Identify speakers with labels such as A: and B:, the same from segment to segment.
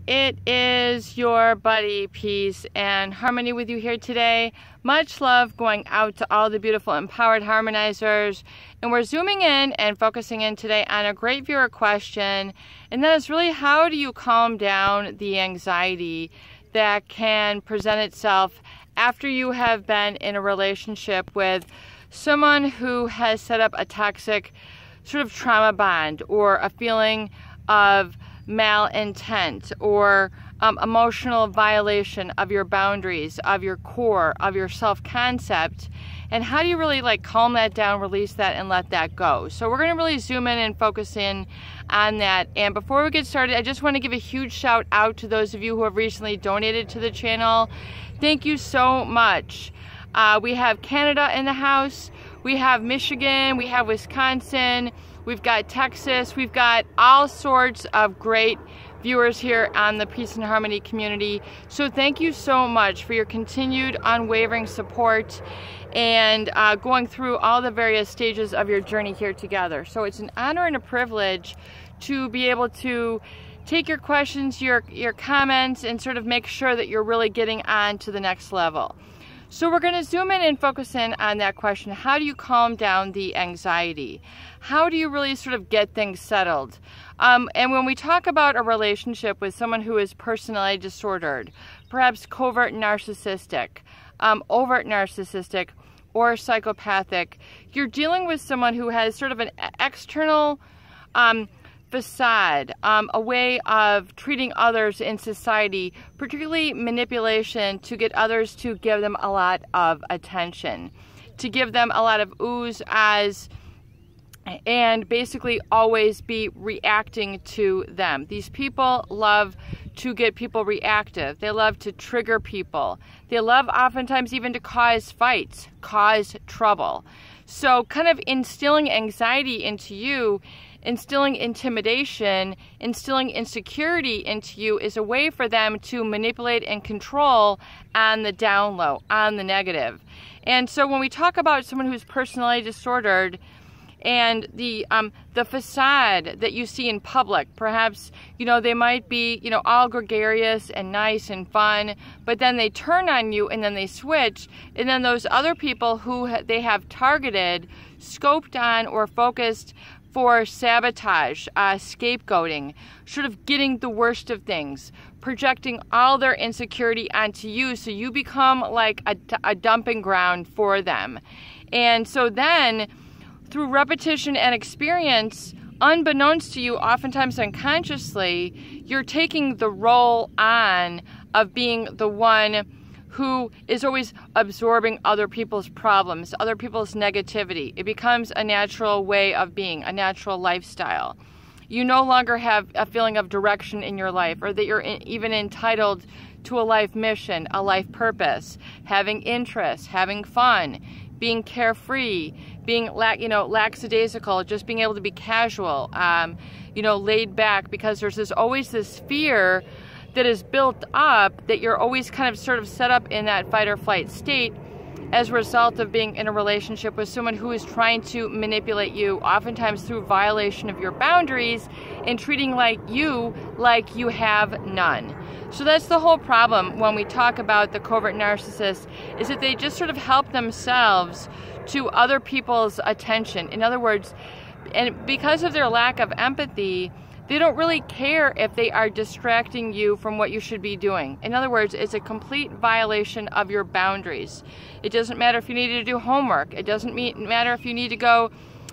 A: It is your buddy, Peace and Harmony, with you here today. Much love going out to all the beautiful empowered harmonizers. And we're zooming in and focusing in today on a great viewer question. And that is really, how do you calm down the anxiety that can present itself after you have been in a relationship with someone who has set up a toxic sort of trauma bond, or a feeling of malintent, or emotional violation of your boundaries, of your core, of your self-concept. And how do you really calm that down, release that, and let that go? So we're going to really zoom in and focus in on that. And before we get started, I just want to give a huge shout out to those of you who have recently donated to the channel. Thank you so much. We have Canada in the house, we have Michigan, we have Wisconsin, we've got Texas, we've got all sorts of great viewers here on the Peace and Harmony community. So thank you so much for your continued unwavering support and going through all the various stages of your journey here together. So it's an honor and a privilege to be able to take your questions, your comments, and sort of make sure that you're really getting on to the next level. So we're going to zoom in and focus in on that question. How do you calm down the anxiety? How do you really sort of get things settled? And when we talk about a relationship with someone who is personality disordered, perhaps covert narcissistic, overt narcissistic, or psychopathic, you're dealing with someone who has sort of an external facade, a way of treating others in society, particularly manipulation to get others to give them a lot of attention, to give them a lot of oohs, ahs, and basically always be reacting to them. These people love to get people reactive. They love to trigger people. They love oftentimes even to cause fights, cause trouble. So kind of instilling anxiety into you, instilling intimidation, instilling insecurity into you is a way for them to manipulate and control on the down low, on the negative. And so when we talk about someone who's personality disordered, and the facade that you see in public, perhaps, they might be, all gregarious and nice and fun, but then they turn on you and then they switch, and then those other people who they have targeted, scoped on, or focused for sabotage, scapegoating, sort of getting the worst of things, projecting all their insecurity onto you, so you become like a dumping ground for them. And so then, through repetition and experience, unbeknownst to you, oftentimes unconsciously, you're taking the role on of being the one who is always absorbing other people's problems, other people's negativity. It becomes a natural way of being, a natural lifestyle. You no longer have a feeling of direction in your life, or that you're even entitled to a life mission, a life purpose, having interests, having fun, being carefree, being lackadaisical, just being able to be casual, laid back, because there's always this fear that is built up, that you're always kind of sort of set up in that fight or flight state as a result of being in a relationship with someone who is trying to manipulate you, oftentimes through violation of your boundaries, and treating you like you have none. So that's the whole problem when we talk about the covert narcissist, is that they just sort of help themselves to other people's attention. In other words, and because of their lack of empathy, they don't really care if they are distracting you from what you should be doing. In other words, it's a complete violation of your boundaries. It doesn't matter if you need to do homework. It doesn't matter if you need to go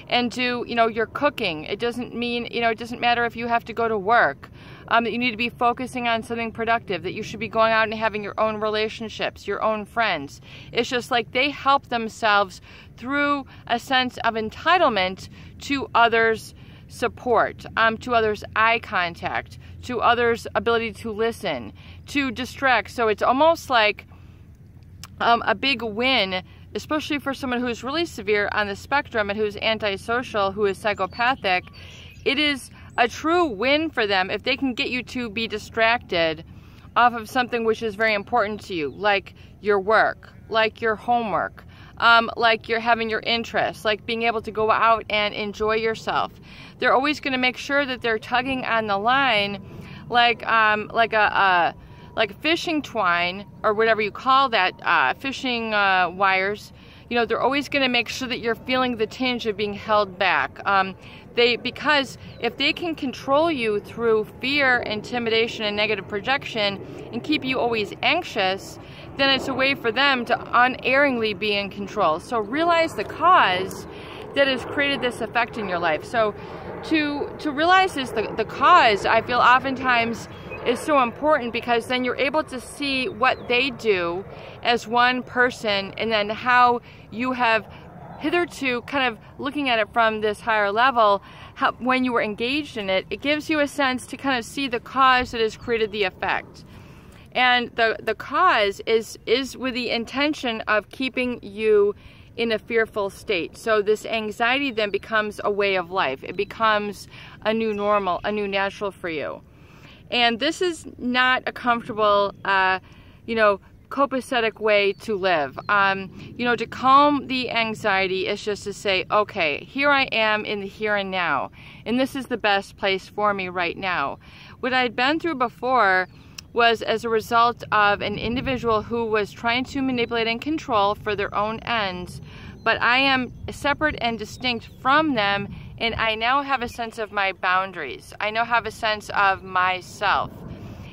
A: and do, your cooking. It doesn't matter if you have to go to work. That you need to be focusing on something productive, that you should be going out and having your own relationships, your own friends. It's just like they help themselves through a sense of entitlement to others' support, to others' eye contact, to others' ability to listen, to distract. So it's almost like a big win, especially for someone who is really severe on the spectrum and who's antisocial, who is psychopathic. It is a true win for them if they can get you to be distracted off of something which is very important to you, like your work, like your homework, like you're having your interests, like being able to go out and enjoy yourself. They're always going to make sure that they're tugging on the line like fishing twine, or whatever you call that, fishing wires. You know, they're always going to make sure that you're feeling the tinge of being held back. Because if they can control you through fear, intimidation, and negative projection, and keep you always anxious, then it's a way for them to unerringly be in control. So realize the cause that has created this effect in your life. So to realize this, the cause, I feel oftentimes is so important, because then you're able to see what they do as one person, and then how you have hitherto, kind of looking at it from this higher level, how, when you were engaged in it, it gives you a sense to kind of see the cause that has created the effect. And the cause is with the intention of keeping you in a fearful state. So this anxiety then becomes a way of life. It becomes a new normal, a new natural for you. And this is not a comfortable, you know, copacetic way to live. You know, to calm the anxiety is just to say, okay, here I am in the here and now, and this is the best place for me right now. What I'd been through before was as a result of an individual who was trying to manipulate and control for their own ends, but I am separate and distinct from them, and I now have a sense of my boundaries. I now have a sense of myself.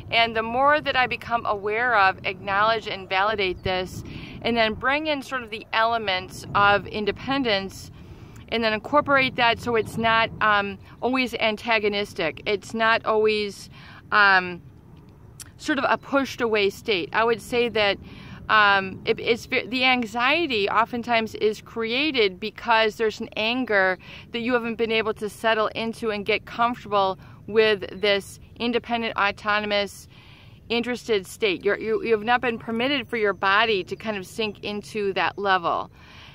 A: And the more that I become aware of, acknowledge and validate this, and then bring in sort of the elements of independence, and then incorporate that so it's not always antagonistic. It's not always sort of a pushed away state. I would say that the anxiety oftentimes is created because there's an anger that you haven't been able to settle into and get comfortable with this independent, autonomous, interested state. You have not been permitted for your body to kind of sink into that level.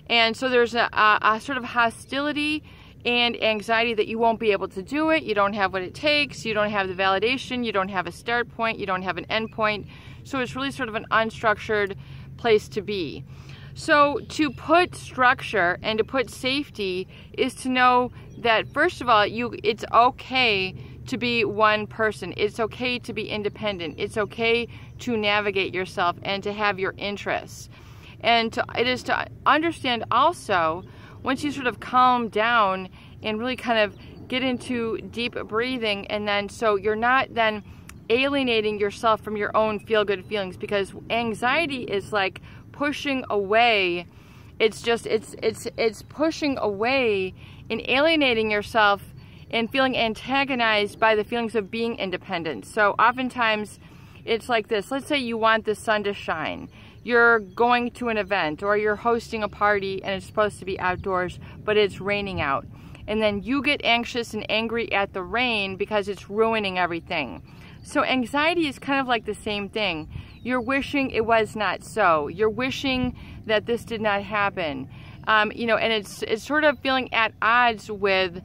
A: And so there's a sort of hostility and anxiety that you won't be able to do it. You don't have what it takes. You don't have the validation. You don't have a start point. You don't have an end point. So it's really sort of an unstructured place to be. So to put structure and to put safety is to know that, first of all, it's okay to be one person. It's okay to be independent. It's okay to navigate yourself and to have your interests. And it is to understand also, once you sort of calm down and really kind of get into deep breathing, and then so you're not then alienating yourself from your own feel-good feelings, because anxiety is like pushing away. It's pushing away and alienating yourself and feeling antagonized by the feelings of being independent. So oftentimes it's like this. Let's say you want the sun to shine. You're going to an event, or you're hosting a party and it's supposed to be outdoors, but it's raining out. And then you get anxious and angry at the rain because it's ruining everything. So anxiety is kind of like the same thing. You're wishing it was not so. You're wishing that this did not happen. You know, and it's sort of feeling at odds with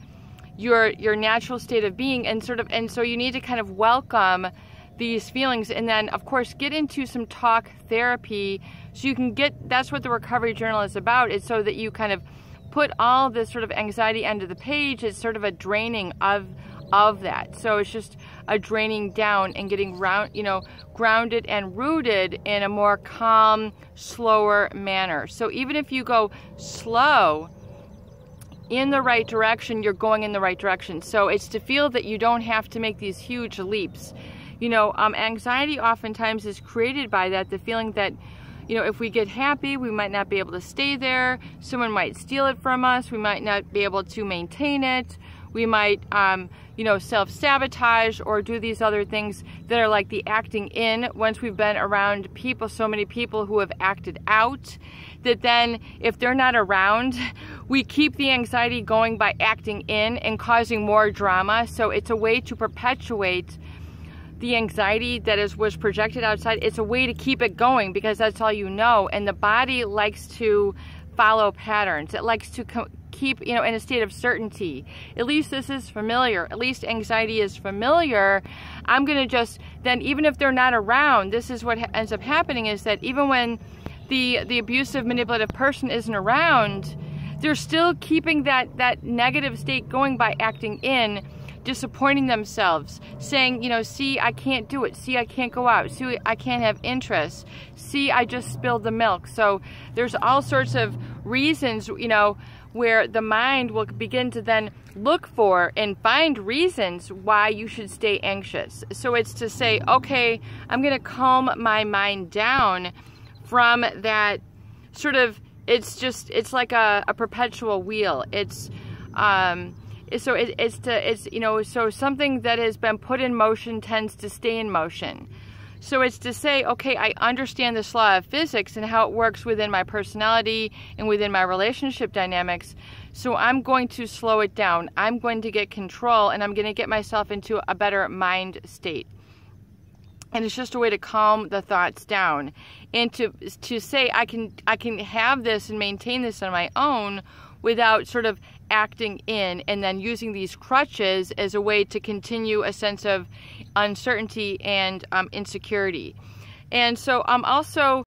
A: your natural state of being, and so you need to kind of welcome these feelings, and then of course get into some talk therapy so you can get, that's what the recovery journal is about. It's so that you kind of put all this sort of anxiety onto the page. It's sort of a draining of that. So it's just a draining down and getting grounded and rooted in a more calm, slower manner. So even if you go slow in the right direction, you're going in the right direction. So it's to feel that you don't have to make these huge leaps. You know, anxiety oftentimes is created by that, the feeling that, you know, if we get happy, we might not be able to stay there. Someone might steal it from us. We might not be able to maintain it. We might, you know, self-sabotage or do these other things that are like the acting in. Once we've been around people, so many people who have acted out, that then if they're not around, we keep the anxiety going by acting in and causing more drama. So it's a way to perpetuate the anxiety that was projected outside. It's a way to keep it going because that's all you know. And the body likes to follow patterns. It likes to keep, you know, in a state of certainty. At least this is familiar. At least anxiety is familiar. I'm going to just, then even if they're not around, this is what ends up happening, is that even when the abusive, manipulative person isn't around, they're still keeping that negative state going by acting in disappointing themselves, saying, you know, see, I can't do it. See, I can't go out. See, I can't have interests. See, I just spilled the milk. So there's all sorts of reasons, you know, where the mind will begin to then look for and find reasons why you should stay anxious. So it's to say, okay, I'm going to calm my mind down from that sort of, it's like a perpetual wheel. It's you know, so something that has been put in motion tends to stay in motion. So it's to say, okay, I understand this law of physics and how it works within my personality and within my relationship dynamics. So I'm going to slow it down. I'm going to get control, and I'm going to get myself into a better mind state. And it's just a way to calm the thoughts down, and to say I can have this and maintain this on my own without sort of acting in and then using these crutches as a way to continue a sense of uncertainty and insecurity. And so also